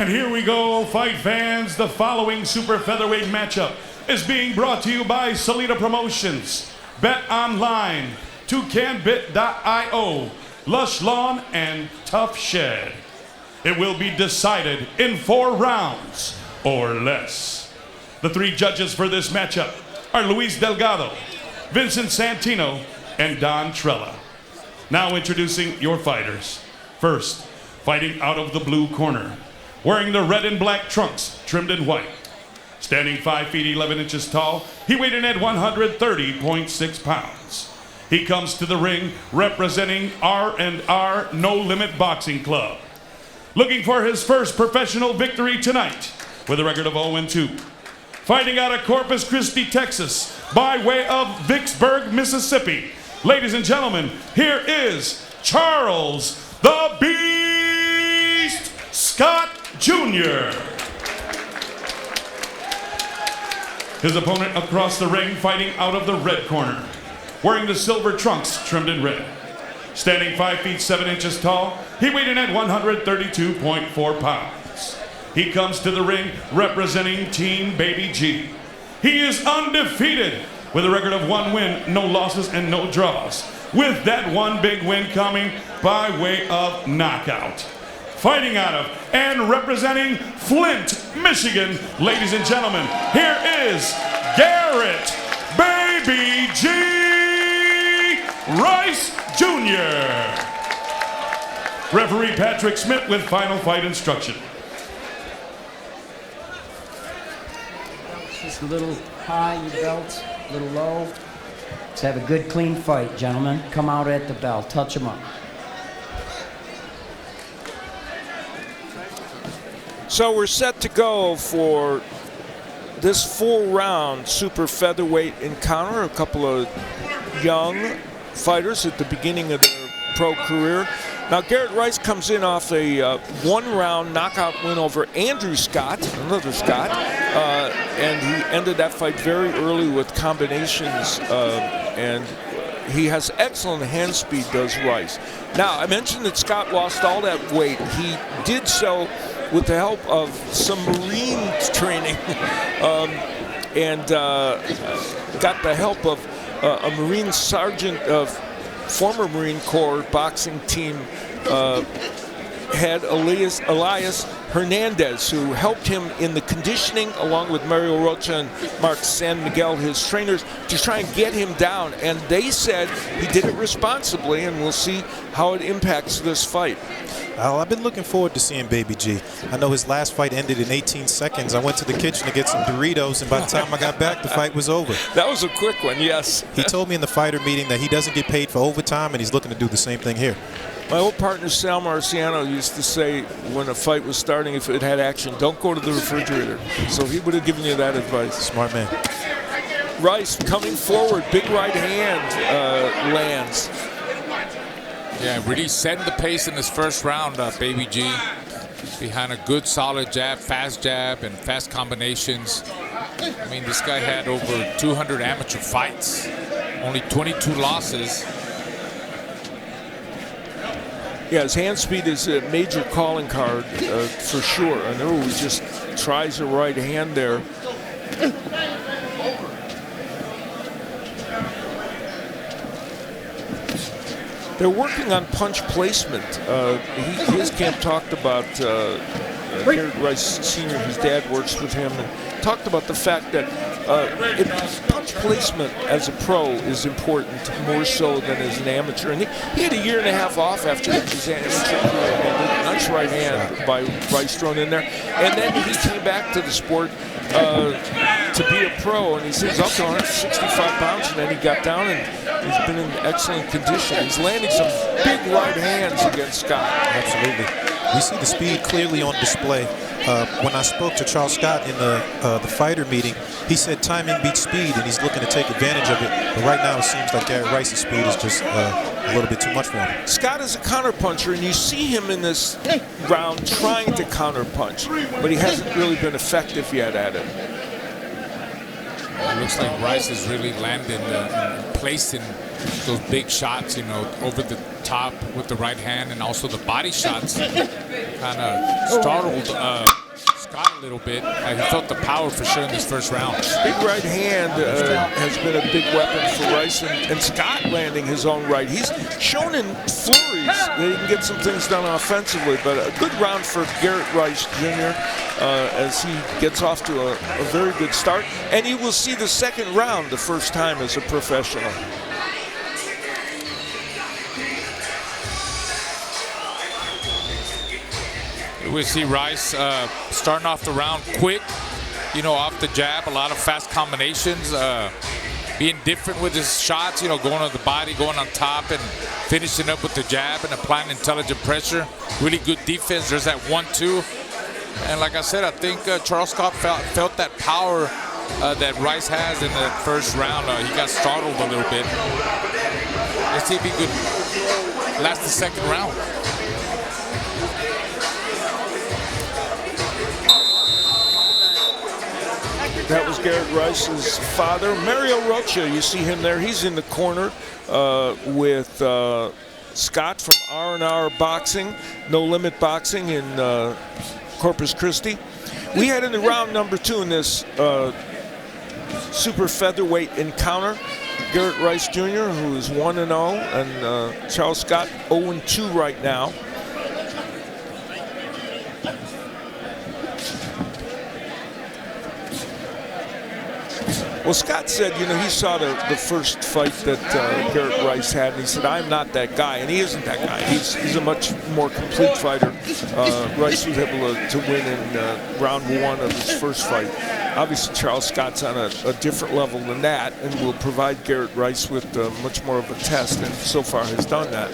And here we go, fight fans. The following super featherweight matchup is being brought to you by Salida Promotions, Bet Online, ToucanBit.io, Lush Lawn, and Tough Shed. It will be decided in 4 rounds or less. The 3 judges for this matchup are Luis Delgado, Vincent Santino, and Don Trella. Now introducing your fighters. First, fighting out of the blue corner, wearing the red and black trunks trimmed in white. Standing 5 feet 11 inches tall, he weighed in at 130.6 pounds. He comes to the ring representing R&R No Limit Boxing Club. Looking for his first professional victory tonight with a record of 0-2. Fighting out of Corpus Christi, Texas, by way of Vicksburg, Mississippi. Ladies and gentlemen, here is Charles the Beast Scott Jr. His opponent across the ring, fighting out of the red corner, wearing the silver trunks trimmed in red. Standing 5 feet 7 inches tall, he weighed in at 132.4 pounds. He comes to the ring representing Team Baby G. He is undefeated with a record of 1 win, no losses, and no draws, with that 1 big win coming by way of knockout. Fighting out of and representing Flint, Michigan, ladies and gentlemen, here is Garrett Baby G Rice Jr. Referee Patrick Smith with final fight instruction. Just a little high, your belt, a little low. Let's have a good, clean fight, gentlemen. Come out at the bell, touch them up. So we're set to go for this 4-round super featherweight encounter. A couple of young fighters at the beginning of their pro career. Now Garrett Rice comes in off a 1-round knockout win over Andrew Scott, another Scott, and he ended that fight very early with combinations, and he has excellent hand speed, does Rice. Now, I mentioned that Scott lost all that weight. He did so with the help of some Marine training and got the help of a Marine sergeant of former Marine Corps boxing team head Elias Hernandez, who helped him in the conditioning along with Mario Rocha and Mark San Miguel, his trainers, to try and get him down. And they said he did it responsibly, and we'll see how it impacts this fight. I've been looking forward to seeing Baby G. I know his last fight ended in 18 seconds. I went to the kitchen to get some Doritos, and by the time I got back, the fight was over. That was a quick one, yes. He told me in the fighter meeting that he doesn't get paid for overtime, and he's looking to do the same thing here. My old partner Sal Marciano used to say when a fight was starting, if it had action, don't go to the refrigerator. So he would have given you that advice. Smart man. Rice coming forward, big right hand lands. Yeah, really setting the pace in this first round, Baby G. Behind a good, solid jab, and fast combinations. I mean, this guy had over 200 amateur fights, only 22 losses. Yeah, his hand speed is a major calling card for sure. I know he just tries a right hand there. They're working on punch placement. His camp talked about Garrett Rice Sr., his dad works with him, and talked about the fact that punch placement as a pro is important, more so than as an amateur. And he had a year and a half off after his amateur career. Nice right hand by Rice thrown in there. And then he came back to the sport to be a pro, and he says up to 165 pounds, and then he got down, and he's been in excellent condition. He's landing some big right hands against Scott. Absolutely. We see the speed clearly on display. When I spoke to Charles Scott in the fighter meeting, he said timing beats speed, and he's looking to take advantage of it. But right now, it seems like Garrett Rice's speed is just a little bit too much for him. Scott is a counterpuncher, and you see him in this round trying to counterpunch, but he hasn't really been effective yet at it. It looks like Rice is really landing and placing those big shots, you know, over the top with the right hand, and also the body shots kind of startled Scott a little bit. He felt the power for sure in this first round. Big right hand has been a big weapon for Rice, and Scott landing his own right. He's shown in flurries that he can get some things done offensively, but a good round for Garrett Rice Jr. As he gets off to a very good start. And you will see the second round the first time as a professional. We see Rice starting off the round quick, you know, off the jab, a lot of fast combinations, being different with his shots, you know, going on the body, going on top, and finishing up with the jab and applying intelligent pressure. Really good defense. There's that 1-2. And like I said, I think Charles Scott felt that power that Rice has in that first round. He got startled a little bit. Let's see if he could last the second round. That was Garrett Rice's father, Mario Rocha. You see him there. He's in the corner with Scott from R&R Boxing, No Limit Boxing in Corpus Christi. We had in the round number 2 in this super featherweight encounter, Garrett Rice Jr., who is 1-0, and Charles Scott 0-2 right now. Well, Scott said, you know, he saw the first fight that Garrett Rice had, and he said, I'm not that guy, and he isn't that guy. He's a much more complete fighter. Rice was able to win in round 1 of his first fight. Obviously, Charles Scott's on a different level than that, and will provide Garrett Rice with much more of a test, and so far has done that.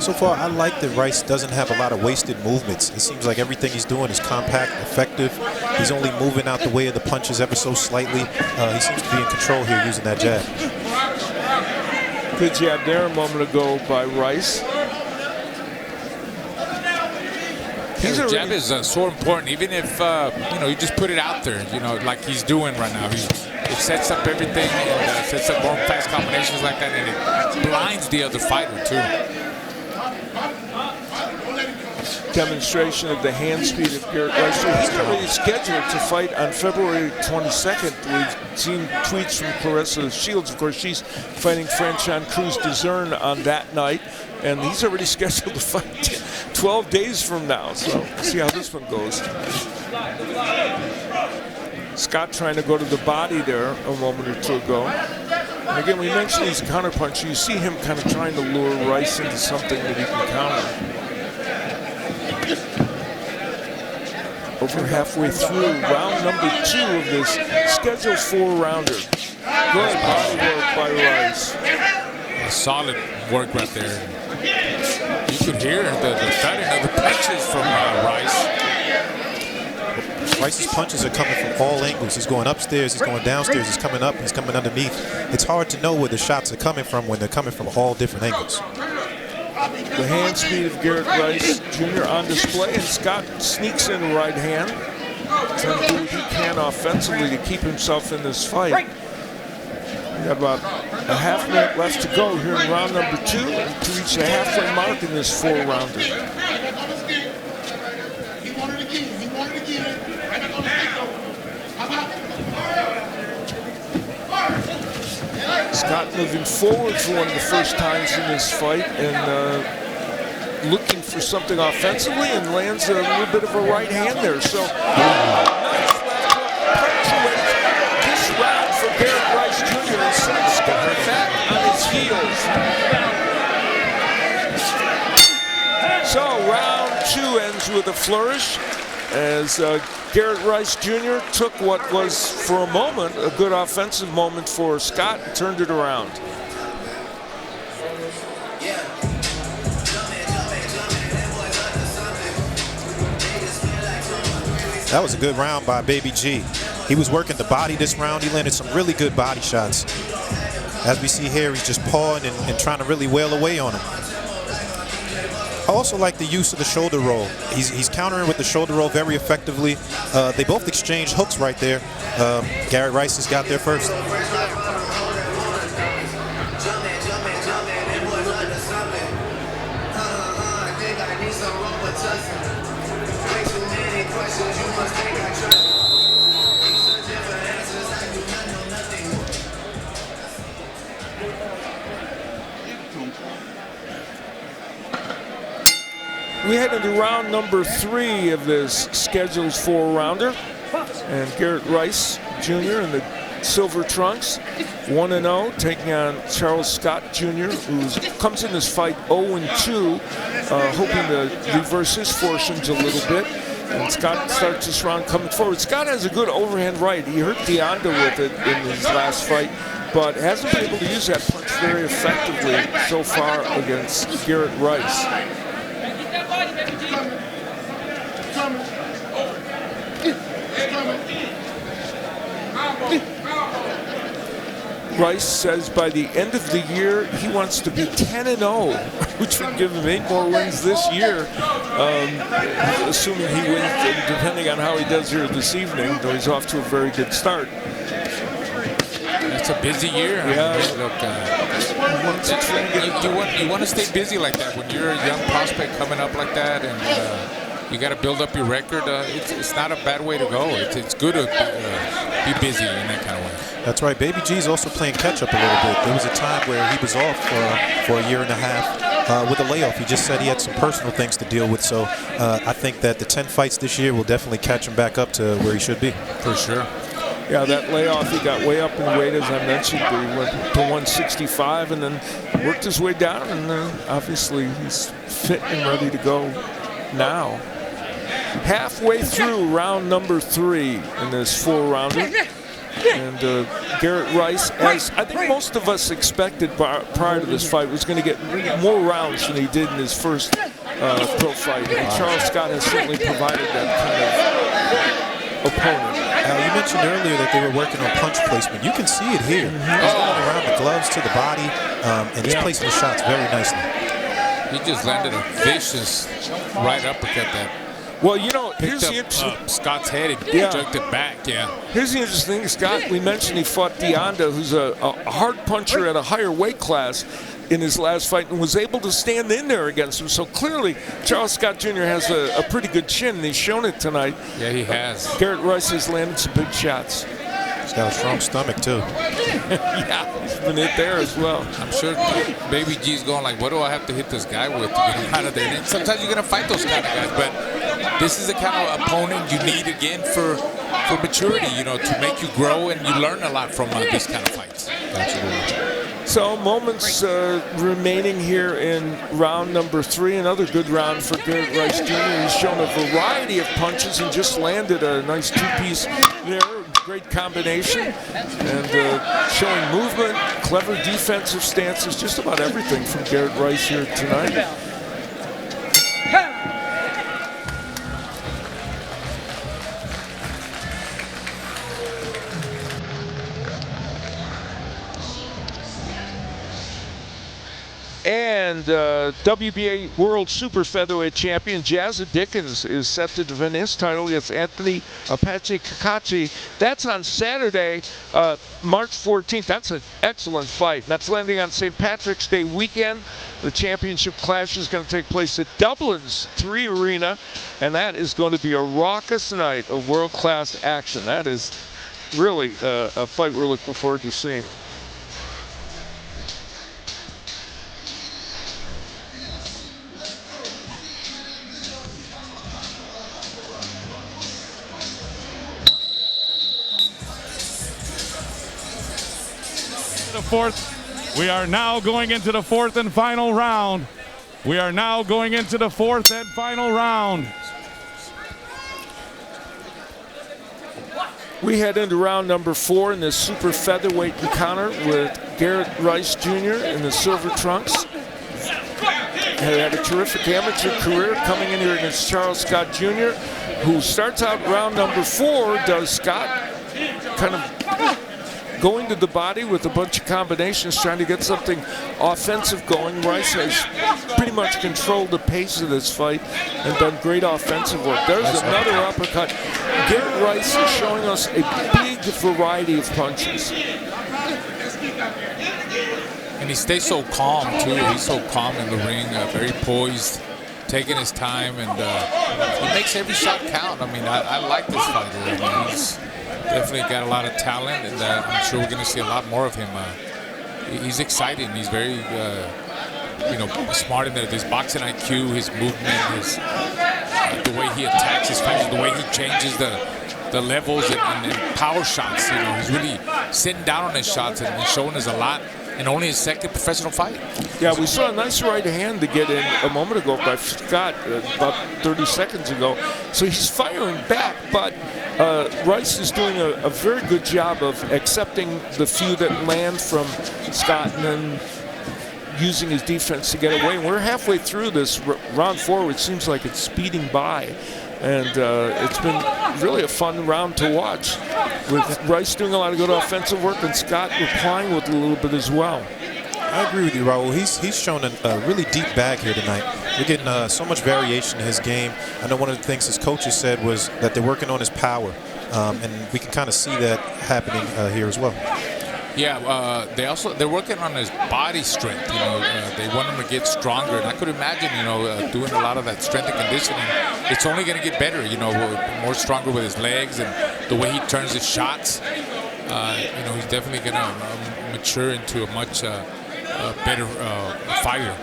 So far, I like that Rice doesn't have a lot of wasted movements. It seems like everything he's doing is compact, effective. He's only moving out the way of the punches ever so slightly. He seems to be in control here using that jab. Good jab there a moment ago by Rice. His jab is so important, even if you know, you just put it out there, you know, like he's doing right now. It sets up everything and sets up more fast combinations like that, and it blinds the other fighter too. Demonstration of the hand speed of Garrett Rice. So he's already scheduled to fight on February 22nd. We've seen tweets from Clarissa Shields. Of course, she's fighting Franchon Cruz DeZern on that night, and he's already scheduled to fight 12 days from now. So we'll see how this one goes. Scott trying to go to the body there a moment or two ago. And again, we mentioned these counterpunches. You see him kind of trying to lure Rice into something that he can counter. Over halfway through round number 2 of this scheduled 4-rounder. Good body work by Rice. A solid work right there. You could hear the thudding of the punches from Rice. Rice's punches are coming from all angles. He's going upstairs, he's going downstairs, he's coming up, he's coming underneath. It's hard to know where the shots are coming from when they're coming from all different angles. The hand speed of Garrett Rice Jr. on display, and Scott sneaks in the right hand, trying to do what he can offensively to keep himself in this fight. We got about a half minute left to go here in round number 2 and to reach the halfway mark in this 4-rounder. Scott moving forward for one of the first times in this fight, and looking for something offensively, and lands a little bit of a right hand there. So nice left hook punctuates this round for Garrett Rice Jr. and sends Scott back on his heels. So round 2 ends with a flourish as Garrett Rice Jr. took what was, for a moment, a good offensive moment for Scott and turned it around. That was a good round by Baby G. He was working the body this round. He landed some really good body shots. As we see here, he's just pawing and trying to really wail away on him. I also like the use of the shoulder roll. He's countering with the shoulder roll very effectively. They both exchanged hooks right there. Garrett Rice has got there first. We head into round number 3 of this scheduled 4-rounder. And Garrett Rice Jr. in the silver trunks, 1-0, taking on Charles Scott Jr., who comes in this fight 0-2, hoping to reverse his fortunes a little bit. And Scott starts this round coming forward. Scott has a good overhand right. He hurt Deonda with it in his last fight, but hasn't been able to use that punch very effectively so far against Garrett Rice. Rice says by the end of the year he wants to be 10-0, which would give him 8 more wins this year, assuming he wins, and depending on how he does here this evening, though he's off to a very good start. It's a busy year. Yeah. You want to stay busy like that when you're a young prospect coming up like that, and you got to build up your record. It's not a bad way to go. It's good to be busy in that kind of way. That's right. Baby G's also playing catch-up a little bit. There was a time where he was off for a year and a half with a layoff. He just said he had some personal things to deal with. So I think that the 10 fights this year will definitely catch him back up to where he should be. For sure. Yeah, that layoff, he got way up in weight, as I mentioned. He went to 165 and then worked his way down. And obviously he's fit and ready to go now. Halfway through round number 3 in this 4-rounder. And Garrett Rice, as I think most of us expected prior to this fight, was going to get more rounds than he did in his first pro fight. And Charles Scott has certainly provided that kind of opponent. You mentioned earlier that they were working on punch placement. You can see it here. He's going around the gloves to the body, and he's placing the shots very nicely. He just landed a vicious right uppercut that. Well, you know, here's the interesting. Scott's head, he jerked it back, Here's the interesting thing, Scott. We mentioned he fought Deonda, who's a hard puncher at a higher weight class in his last fight, and was able to stand in there against him. So clearly, Charles Scott Jr. has a pretty good chin, and he's shown it tonight. Yeah, he has. Garrett Rice has landed some big shots. He's got a strong stomach, too. Yeah, he's been hit there as well. I'm sure Baby G's going like, what do I have to hit this guy with to get him out of there? And sometimes you're going to fight those kind of guys, but this is the kind of opponent you need, again, for maturity, to make you grow, and you learn a lot from these kind of fights. Absolutely. So moments remaining here in round number 3. Another good round for Garrett Rice Jr. He's shown a variety of punches and just landed a nice 2-piece there. Great combination, and showing movement, clever defensive stances, just about everything from Garrett Rice here tonight. And WBA World Super Featherweight Champion Jazza Dickens is set to defend his title against Anthony Apache Kakachi. That's on Saturday, March 14th. That's an excellent fight. That's landing on St. Patrick's Day weekend. The championship clash is going to take place at Dublin's 3 Arena, and that is going to be a raucous night of world-class action. That is really a fight we're looking forward to seeing. We are now going into the 4th and final round. We are now going into the 4th and final round. We head into round number 4 in this super featherweight encounter with Garrett Rice Jr. in the silver trunks. Had a terrific amateur career coming in here against Charles Scott Jr., who starts out round number 4. Does Scott kind of going to the body with a bunch of combinations, trying to get something offensive going. Rice has pretty much controlled the pace of this fight and done great offensive work. There's another uppercut. Garrett Rice is showing us a big variety of punches. And he stays so calm, too. He's so calm in the ring, very poised, taking his time, and he makes every shot count. I mean, I like this fighter. I mean, he's definitely got a lot of talent, and I'm sure we're going to see a lot more of him. He's exciting. He's very, smart in his boxing IQ, his movement, the way he attacks his fighters, the way he changes the levels and power shots. He's really sitting down on his shots and showing us a lot in only his second professional fight. Yeah, we saw a nice right hand to get in a moment ago by Scott, about 30 seconds ago. So he's firing back, but Rice is doing a very good job of accepting the few that land from Scott and then using his defense to get away. And we're halfway through this round 4, which seems like it's speeding by. And it's been really a fun round to watch, with Rice doing a lot of good offensive work and Scott replying with a little bit as well. I agree with you, Raul. He's shown a really deep bag here tonight. We're getting so much variation in his game. I know one of the things his coaches said was that they're working on his power, and we can kind of see that happening here as well. Yeah, they're working on his body strength. They want him to get stronger, and I could imagine, doing a lot of that strength and conditioning. It's only going to get better. More stronger with his legs and the way he turns his shots. He's definitely going to mature into a much better fighter.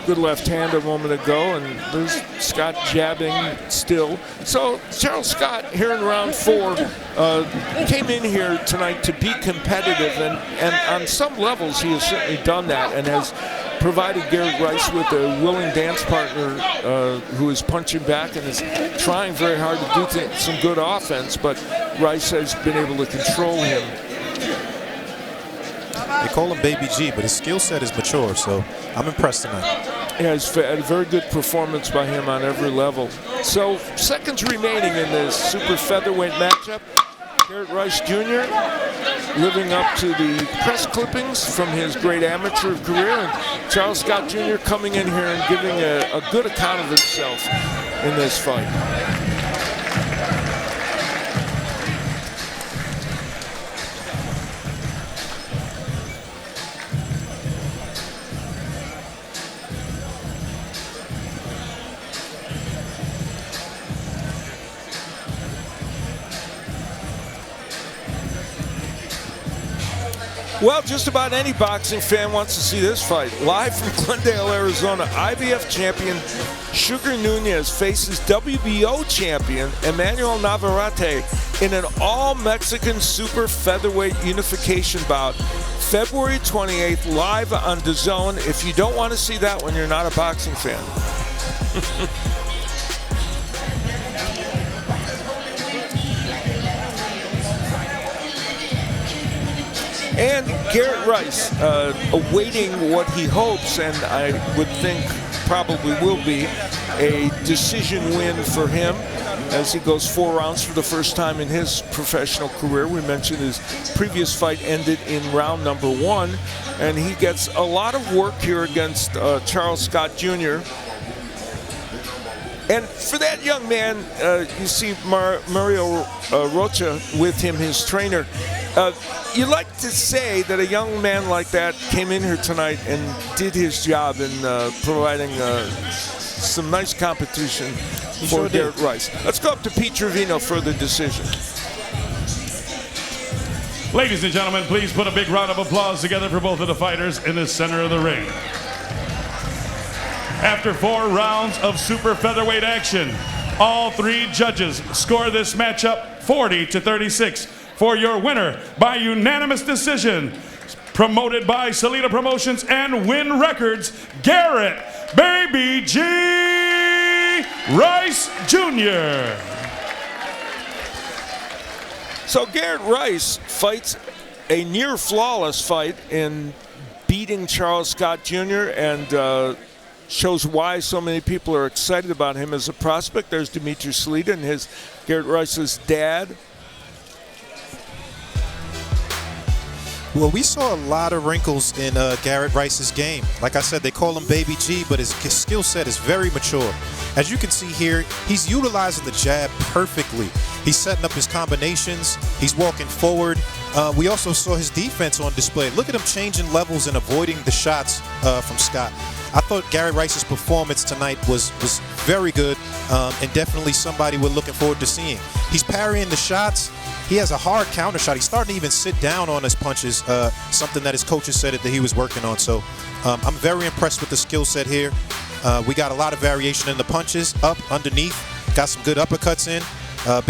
Good left hand a moment ago, and there's Scott jabbing still. So Charles Scott here in round 4 came in here tonight to be competitive, and on some levels he has certainly done that and has provided Garrett Rice with a willing dance partner who is punching back and is trying very hard to do some good offense, but Rice has been able to control him. They call him Baby G, but his skill set is mature, so I'm impressed tonight. Yeah, it's had a very good performance by him on every level. So, seconds remaining in this super featherweight matchup. Garrett Rice Jr. living up to the press clippings from his great amateur career, and Charles Scott Jr. coming in here and giving a good account of himself in this fight. Well, just about any boxing fan wants to see this fight. Live from Glendale, Arizona, IBF champion Sugar Nunez faces WBO champion Emmanuel Navarrete in an all-Mexican super featherweight unification bout, February 28th, live on DAZN. If you don't want to see that one, you're not a boxing fan. And Garrett Rice awaiting what he hopes, and I would think probably will be, a decision win for him as he goes 4 rounds for the first time in his professional career. We mentioned his previous fight ended in round number 1, and he gets a lot of work here against Charles Scott Jr. And for that young man, you see Mario Rocha with him, his trainer. You like to say that a young man like that came in here tonight and did his job in providing some nice competition for Garrett Rice. Let's go up to Pete Trevino for the decision. Ladies and gentlemen, please put a big round of applause together for both of the fighters in the center of the ring. After 4 rounds of super featherweight action, all 3 judges score this matchup 40-36 for your winner by unanimous decision. Promoted by Salida Promotions and Win Records, Garrett Baby G Rice Jr. So Garrett Rice fights a near flawless fight in beating Charles Scott Jr. and shows why so many people are excited about him as a prospect. There's Dimitri Salida and Garrett Rice's dad. Well, we saw a lot of wrinkles in Garrett Rice's game. Like I said, they call him Baby G, but his skill set is very mature. As you can see here, he's utilizing the jab perfectly. He's setting up his combinations. He's walking forward. We also saw his defense on display. Look at him changing levels and avoiding the shots from Scott. I thought Garrett Rice's performance tonight was very good and definitely somebody we're looking forward to seeing. He's parrying the shots. He has a hard counter shot. He's starting to even sit down on his punches, something that his coaches said that he was working on. So I'm very impressed with the skill set here. We got a lot of variation in the punches, up, underneath, got some good uppercuts in.